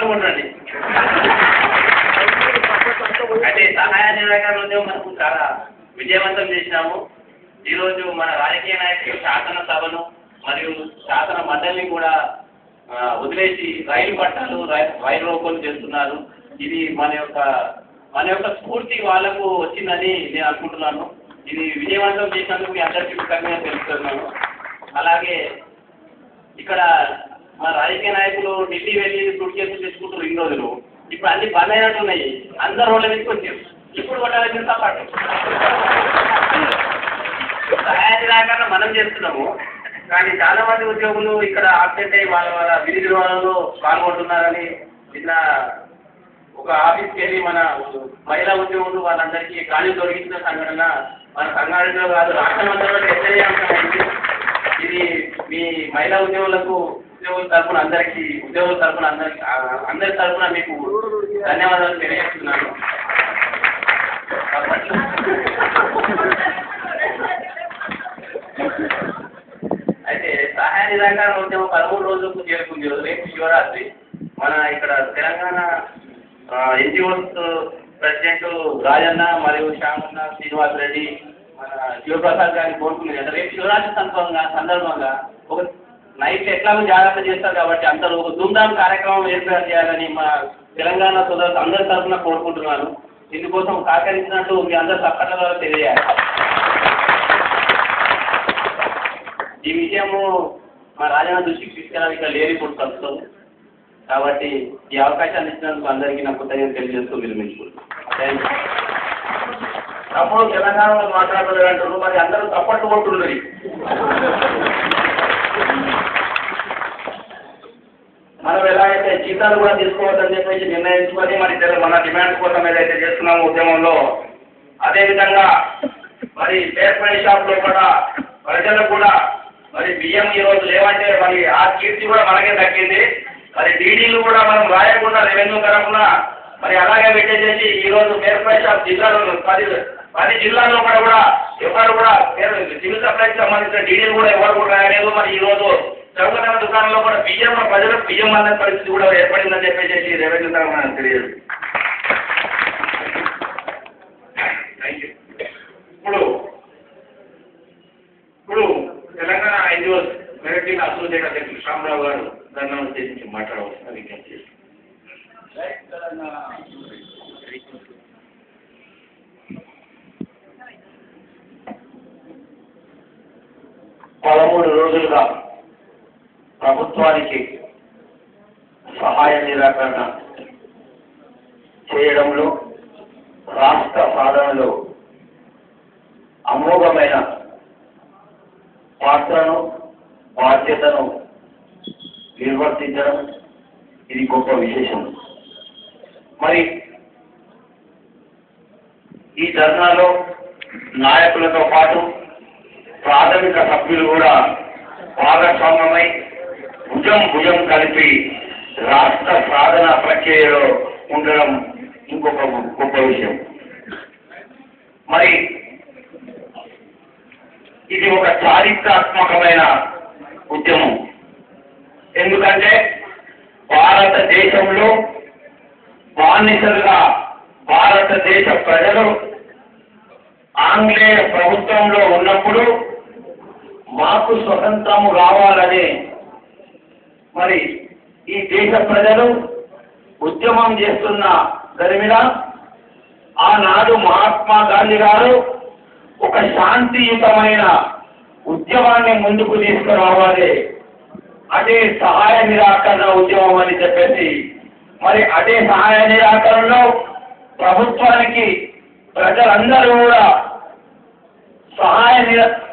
పాల్గొనండి. అంటే సహాయ నిరాకరణ ఉద్యమం మనకు చాలా విజయవంతం చేసినాము. ఈరోజు మన రాజకీయ నాయకులు శాసన సభను మరియు శాసన మండలిని కూడా వదిలేసి రైలు పట్టాలు రైలు రోకోలు చేస్తున్నారు. ఇది మన యొక్క స్ఫూర్తి వాళ్ళకు వచ్చిందని నేను అనుకుంటున్నాను. ఇది విజయవంతం చేసినందుకు మీ అందరికీ కృతజ్ఞత తెలుపుతున్నాను. అలాగే ఇక్కడ మన రాజకీయ నాయకులు ఢిల్లీ వెళ్ళి సూట్ కేసులు తెచ్చుకుంటారు ఇన్ని రోజులు. ఇప్పుడు అన్ని బంద్ అయినట్టున్నాయి. అందరు రోడ్ల మీదకి వచ్చారు. ఇప్పుడు కొట్టాలని పాటు సహాయ నిరాకరణ మనం చేస్తున్నాము. కానీ చాలా మంది ఉద్యోగులు ఇక్కడ ఆబ్సెంట్ అయ్యి వాళ్ళ విధి నిర్వహణలో పాల్గొంటున్నారని నిన్న ఒక ఆఫీస్కి వెళ్ళి మన మహిళా ఉద్యోగులు వాళ్ళందరికీ ఖాళీ తొలగించిన సంఘటన మన సంఘటనలో కాదు రాష్ట్రమంతా హెచ్చరించామైంది. ఇది మీ మహిళా ఉద్యోగుల తరఫున అందరి తరఫున మీకు ధన్యవాదాలు తెలియజేస్తున్నాను. అయితే సహాయ నిరాకరణ ఉద్యమం 13 రోజులకు చేరుకుంది. రేపు శివరాత్రి. మన ఇక్కడ తెలంగాణ ఎన్జిఓస్ ప్రెసిడెంట్ రాజన్న మరియు శ్యామన్న శ్రీనివాస్ రెడ్డి మన శివప్రసాద్ గారిని కోరుకునేది అంటే రేపు శివరాత్రి సందర్భంగా ఒక నైట్ ఎట్లాగో జాగ్రత్త చేస్తారు కాబట్టి అందరూ ఒక ధూమ్ధామ్ కార్యక్రమం ఏర్పాటు చేయాలని మా తెలంగాణ సోదరులు అందరి తరఫున కోరుకుంటున్నాను. ఇందుకోసం సహకరించినట్టు మీ అందరి సప్పట్ల ద్వారా తెలియజేయాలి. ఈ విషయము మా రాజన్న దృష్టికి తీసుకెళ్ళాలి. ఇక్కడ లేని ఇప్పుడు ప్రస్తుతం కాబట్టి ఈ అవకాశాన్ని ఇచ్చినందుకు అందరికీ నా కృతజ్ఞతలు తెలియజేస్తూ విరమించుకుంటున్నాను. అప్పుడు తెలంగాణలో మాట్లాడలేదు అంటున్నారు. మరి అందరూ తప్పట్టు కొట్టున్నారు. మనం ఎలాగైతే జీతాలు కూడా తీసుకోవద్దని చెప్పేసి నిర్ణయించుకొని మరి మన డిమాండ్స్ కోసం ఏదైతే చేస్తున్నామో ఉద్యమంలో అదేవిధంగా మరి పేపర్ షాప్లో కూడా ప్రజలకు కూడా మరి బియ్యం ఈరోజు లేవంటే మరి ఆ కీర్తి కూడా మనకే దక్కింది. మరి డీడీలు కూడా మనం రాయకుండా రెవెన్యూ తరఫున మరి అలాగే పెట్టేసేసి ఈరోజు పేపర్ షాప్ జిల్లాలో 10 జిల్లాల్లో కూడా ఎవరు కూడా సివిల్ సప్లైకి సంబంధించిన డీడీలు కూడా ఎవరు కూడా రాయలేదు. మరి ఈరోజు చౌకన దుకాణంలో కూడా ప్రజలకు బియ్యం అన్న పరిస్థితి కూడా ఏర్పడిందని చెప్పేసి రెవెన్యూ తరఫున తెలియదు. Thank you. ఇప్పుడు తెలంగాణ ఎన్జిఓస్ మెరిటీన్ అసోసియేట్ అధ్యక్షులు శ్యామరావు గారు దాన్ని ఉద్దేశించి మాట్లాడవలసిన విజ్ఞప్తి చేస్తారు. 13 రోజులుగా ప్రభుత్వానికి సహాయ నిరాకరణ చేయడంలో రాష్ట్ర సాధనలో అమోఘమైన పాత్రను బాధ్యతను నిర్వర్తించడం ఇది గొప్ప విశేషం. మరి ఈ ధర్నాలో నాయకులతో పాటు ప్రాథమిక సభ్యులు కూడా భాగస్వామ్యమై భుజం కలిపి రాష్ట్ర సాధన ప్రక్రియలో ఉండడం ఇంకొక గొప్ప విషయం. మరి ఇది ఒక చారిత్రాత్మకమైన ఉద్యమం. ఎందుకంటే భారతదేశంలో బానిసలుగా భారతదేశ ప్రజలు ఆంగ్లేయ ప్రభుత్వంలో ఉన్నప్పుడు మాకు స్వతంత్రము రావాలని మరి ఈ దేశ ప్రజలు ఉద్యమం చేస్తున్న దరిమిలా ఆనాడు మహాత్మా గాంధీ గారు ఒక శాంతియుతమైన ఉద్యమాన్ని ముందుకు తీసుకురావాలి, అదే సహాయ నిరాకరణ ఉద్యమం అని చెప్పేసి మరి అదే సహాయ నిరాకరణలో ప్రభుత్వానికి ప్రజలందరూ కూడా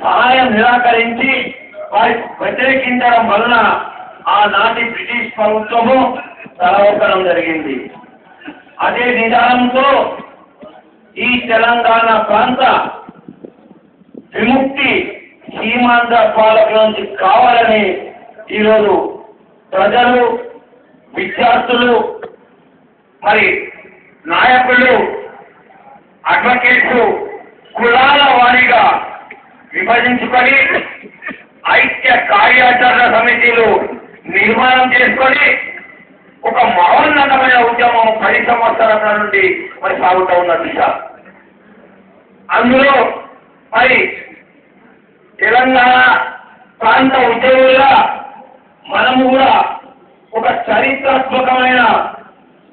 సహాయం నిరాకరించి వారి వ్యతిరేకించడం వలన ఆనాటి బ్రిటిష్ ప్రభుత్వము తలవొక్కడం జరిగింది. అదే నిదానంతో ఈ తెలంగాణ ప్రాంత విముక్తి సీమాంధ్ర పాలకుల నుంచి కావాలని ఈరోజు ప్రజలు, విద్యార్థులు, మరి నాయకులు, అడ్వకేట్స్ కులాల వారీగా విభజించుకొని ఐక్య కార్యాచరణ సమితిలు నిర్మాణం చేసుకొని ఒక మహోన్నతమైన ఉద్యమం 10 సంవత్సరాల నుండి మరి సాగుతూ ఉన్న దిశ. అందులో మరి తెలంగాణ ప్రాంత ఉద్యోగులుగా మనము కూడా ఒక చరిత్రాత్మకమైన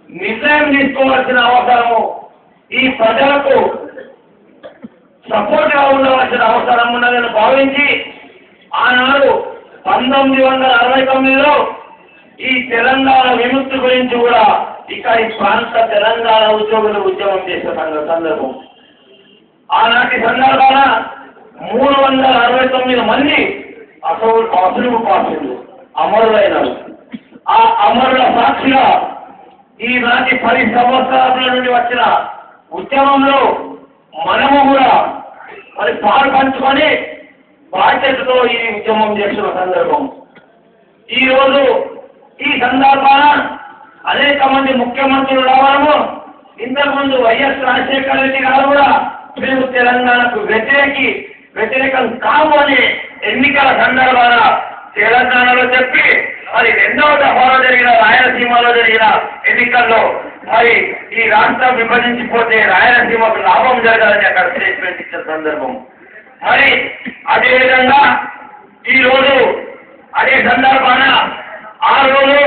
నిర్ణయం తీసుకోవాల్సిన అవసరము, ఈ ప్రజలకు సపోర్ట్ గా ఉండవలసిన అవసరం ఉన్నదని భావించి ఆనాడు 1969లో ఈ తెలంగాణ విముక్తి గురించి కూడా ఇక్కడ ఈ ప్రాంత తెలంగాణ ఉద్యోగులు ఉద్యమం చేసే సందర్భం. ఆనాటి సందర్భాన 369 మంది అసలు పాసులు అమరులైనారు. ఆ అమరుల సాక్షిగా ఈనాటి 10 సంవత్సరాల నుండి వచ్చిన ఉద్యమంలో మనము కూడా మరి పాలు పంచుకొని బాధ్యతతో ఈ ఉద్యమం చేస్తున్న సందర్భం. ఈరోజు ఈ సందర్భాన అనేక మంది ముఖ్యమంత్రులు రావడము, ఇంతకుముందు వైఎస్ రాజశేఖర రెడ్డి గారు కూడా మేము తెలంగాణకు వ్యతిరేకం కావు అని ఎన్నికల సందర్భాన తెలంగాణలో చెప్పి మరి 2వ దఫాలో జరిగిన రాయలసీమలో జరిగిన ఎన్నికల్లో మరి ఈ రాష్ట్రం విభజించిపోతే రాయలసీమకు లాభం జరగాలని అక్కడ స్టేట్మెంట్ ఇచ్చిన సందర్భం. మరి అదేవిధంగా ఈరోజు అదే సందర్భాన ఆ రోజు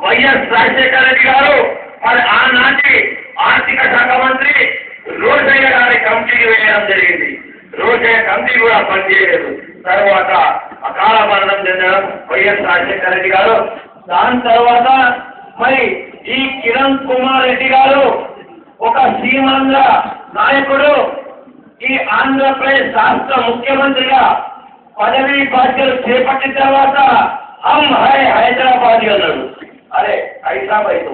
వైఎస్ రాజశేఖర రెడ్డి గారు మరి ఆనాటి ఆర్థిక శాఖ మంత్రి రోషయ్య గారి కమిటీకి వేయడం జరిగింది. రోషయ్య కమిటీ కూడా పనిచేయలేదు. తర్వాత అకాల మరణం చెందడం వైఎస్ రాజశేఖర రెడ్డి గారు. దాని తర్వాత మరి ఈ కిరణ్ కుమార్ రెడ్డి గారు ఒక సీమాంధ్ర నాయకుడు ఈ ఆంధ్రప్రదేశ్ రాష్ట్ర ముఖ్యమంత్రిగా పదవీ బాధ్యతలు చేపట్టిన తర్వాత హమ్ హై హైదరాబాద్ అన్నాడు. అరే హైదరాబాద్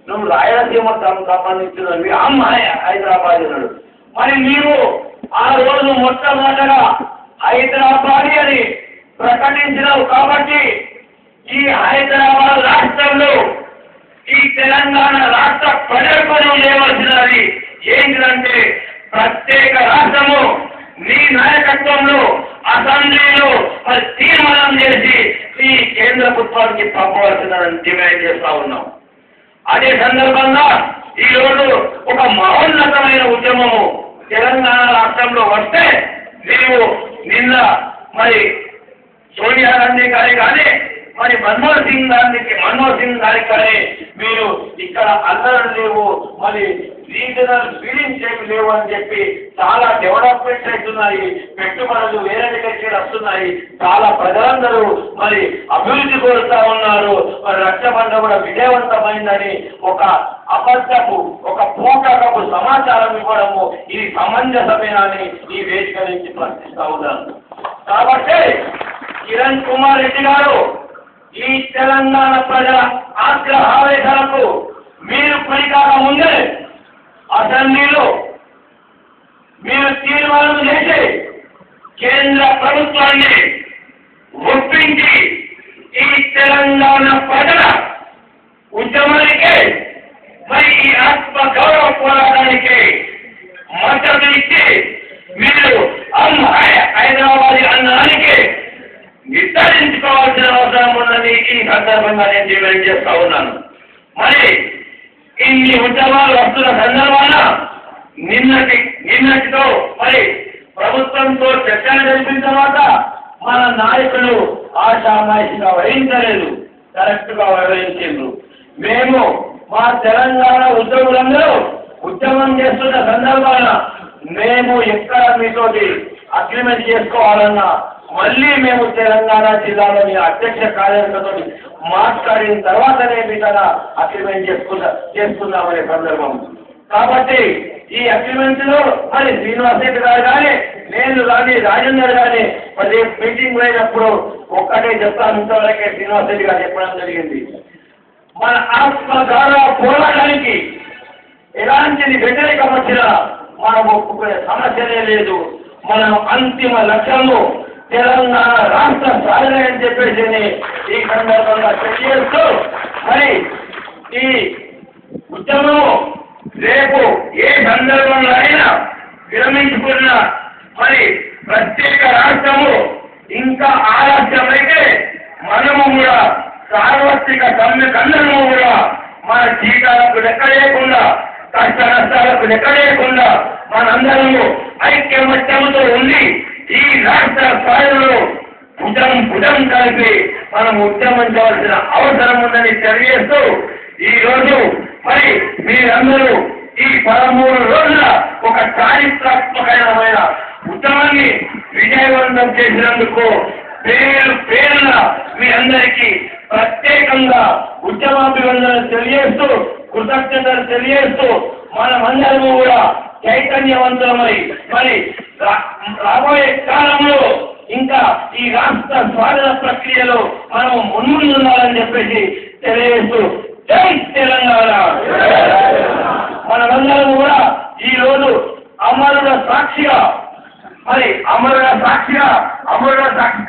నువ్వు రాయలసీమ సంబంధించినవి హమ్ హై హైదరాబాద్ అన్నాడు. మరి నీవు ఆ రోజు మొట్టమొదటగా హైదరాబాద్ అని ప్రకటించినావు కాబట్టి ఈ హైదరాబాద్ రాష్ట్రంలో ఈ తెలంగాణ రాష్ట్ర ప్రజలకు లేవలసినది ఏంటిదంటే ప్రత్యేక రాష్ట్రము నీ నాయకత్వంలో అసెంబ్లీలో మరి తీర్మానం చేసి ఈ కేంద్ర ప్రభుత్వానికి పంపవలసిందని డిమాండ్ చేస్తా ఉన్నాం. అదే సందర్భంగా ఈ రోజు ఒక మహోన్నతమైన ఉద్యమము తెలంగాణ రాష్ట్రంలో వస్తే నీవు నిన్న మరి సోనియా గాంధీ గారి కానీ మరి మన్మోహన్ సింగ్ గారికి కానీ మీరు ఇక్కడ అల్లర్లు లేవు, మరి రీజనల్ ఫీలింగ్స్ ఏమి లేవు అని చెప్పి చాలా డెవలప్మెంట్స్ అవుతున్నాయి, పెట్టుబడులు వేరే దగ్గరికి వస్తున్నాయి, చాలా ప్రజలందరూ మరి అభివృద్ధి కోరుతా ఉన్నారు, మరి రక్షబంధ కూడా విజయవంతమైందని ఒక అబద్ధపు ఒక పూటకపు సమాచారం ఇవ్వడము ఇది సమంజసమేనా అని ఈ వేదిక నుంచి ప్రశ్నిస్తా ఉన్నాను. కాబట్టి కిరణ్ కుమార్ రెడ్డి గారు ఈ తెలంగాణ ప్రజల ఆగ్రహావేశాలకు మీరు పనికాక ముందే అసెంబ్లీలో మీరు తీర్మానం చేసి కేంద్ర ప్రభుత్వాన్ని ఒప్పించి ఈ తెలంగాణ ప్రజల ఉద్యమానికి మరి ఈ ఆత్మ గౌరవ పోరాటానికి మద్దతు ఇచ్చి మీరు హైదరాబాద్ అన్నానికి నిర్ధారించుకోవాల్సిన అవసరం ఉన్నది ఈ సందర్భంగా నేను డిమాండ్ చేస్తా ఉన్నాను. మరి ఇన్ని ఉద్యమాలు వస్తున్న సందర్భాన నిన్నటితో మరి ప్రభుత్వంతో చర్చలు జరిపిన తర్వాత మన నాయకులు ఆషామాషిగా వహించలేదు, కరెక్ట్ గా వ్యవహరించారు. మేము మా తెలంగాణ ఉద్యోగులందరూ ఉద్యమం చేస్తున్న సందర్భాన మేము ఎక్కడ మీతోటి అగ్రిమెంట్ చేసుకోవాలన్నా మళ్ళీ మేము తెలంగాణ జిల్లాలోని అధ్యక్ష కార్యదర్శితో మాట్లాడిన తర్వాతనే మీతో అగ్రిమెంట్ చేసుకుందామనే సందర్భం. కాబట్టి ఈ అగ్రిమెంట్ లో మరి శ్రీనివాస్ రెడ్డి గారు కానీ నేను కానీ రాజేందర్ కానీ మరి మీటింగ్ అయినప్పుడు ఒక్కటే చెప్తాను, ఇంతవరకే శ్రీనివాస్ రెడ్డి గారు చెప్పడం జరిగింది. మన ఆత్మ ద్వారా పోరాటానికి ఎలాంటిది వ్యతిరేకం వచ్చినా మనం ఒప్పుకునే సమస్యనే లేదు. మనం అంతిమ లక్ష్యము తెలంగాణ రాష్ట్ర సాధన అని చెప్పేసి ఈ సందర్భంగా తెలియజేస్తూ మరి ఈ ఉద్యమం రేపు ఏ సందర్భంలో అయినా విరమించుకున్న మరి ప్రత్యేక రాష్ట్రము ఇంకా ఆలస్యమైతే మనము కూడా సార్వత్రిక సమ్మెకందరము కూడా మన జీతాలకు లెక్క లేకుండా, కష్ట నష్టాలకు లెక్క లేకుండా మనందరము ఐక్యమత్యముతో ఉండి ఈ రాష్ట్ర స్థాయిలో భుజం కలిపి మనం ఉద్యమించవలసిన అవసరం ఉందని తెలియజేస్తూ ఈ రోజు మరి మీరందరూ ఈ 13 రోజుల ఒక చారిత్రాత్మకమైన ఉద్యమాన్ని విజయవంతం చేసినందుకు పేరున మీ అందరికీ ప్రత్యేకంగా ఉద్యమాభివందనలు తెలియజేస్తూ కృతజ్ఞతలు తెలియజేస్తూ మనమందరము కూడా చైతన్యవంతులమై మరి రాబోయే కాలంలో ఇంకా ఈ రాష్ట్ర స్వాధీన ప్రక్రియలో మనం ముందుండాలని చెప్పేసి తెలియజేస్తూ జై తెలంగాణ. మనమందరం కూడా ఈ రోజు అమరుల సాక్షిగా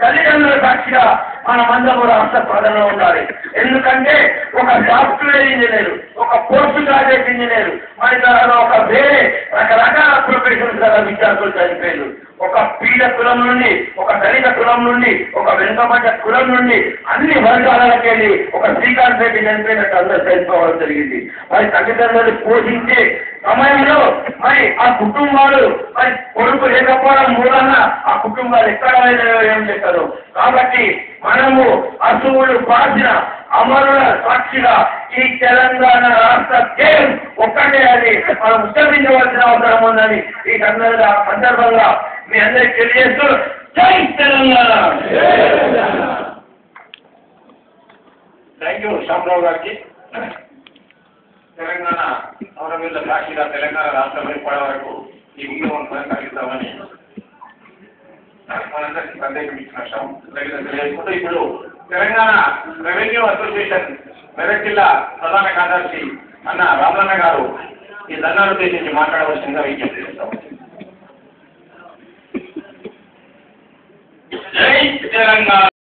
తల్లిదండ్రుల సాక్షిగా మనమందరం రాష్ట్ర ప్రజల్లో ఉండాలి. ఎందుకంటే ఒక సాఫ్ట్వేర్ ఇంజనీర్, ఒక పోస్ట్ గ్రాడ్యుయేట్ ఇంజనీర్, మరి ఒక వేరే రకరకాల ప్రొఫెషన్స్ గల విద్యార్థులు చనిపోయారు. ఒక పీడ కులం నుండి, ఒక దళిత కులం నుండి, ఒక వెనుకబడ్డ కులం నుండి అన్ని వర్గాలకు వెళ్ళి ఒక శ్రీకాంత్ రెడ్డి చనిపోయినట్టు అందరూ చనిపోవడం జరిగింది. మరి తల్లిదండ్రులు పోషించే సమయంలో మరి ఆ కుటుంబాలు మరి కొడుకు లేకపోవడం మూలంగా ఆ కుటుంబాలు ఎక్కడ ఏం చేస్తారు. కాబట్టి మనము అసువులు పాసిన అమరుల సాక్షిగా ఈ తెలంగాణ రాష్ట్ర ధ్యేయం ఒక్కటే అని మనం ఉద్యమించవలసిన అవసరం ఉందని ఈ సందర్భంగా మీ అందరికీ తెలియజేస్తూ జై తెలంగాణ. థ్యాంక్ యూ శ్యామరావు గారికి. తెలంగాణ అమరవీరుల సాక్షిగా తెలంగాణ రాష్ట్రం ఏర్పడే వరకు ఈ ఉద్యమం కొనసాగిస్తామని మనందరికీ సందేశం ఇచ్చిన ఇప్పుడు తెలంగాణ రెవెన్యూ అసోసియేషన్ మెదక్ జిల్లా ప్రధాన కార్యదర్శి అన్న రామన్న గారు ఈ ధర్నాను ఉద్దేశించి మాట్లాడవలసిందిగా విజ్ఞప్తి చేస్తాం. జై తెలంగాణ.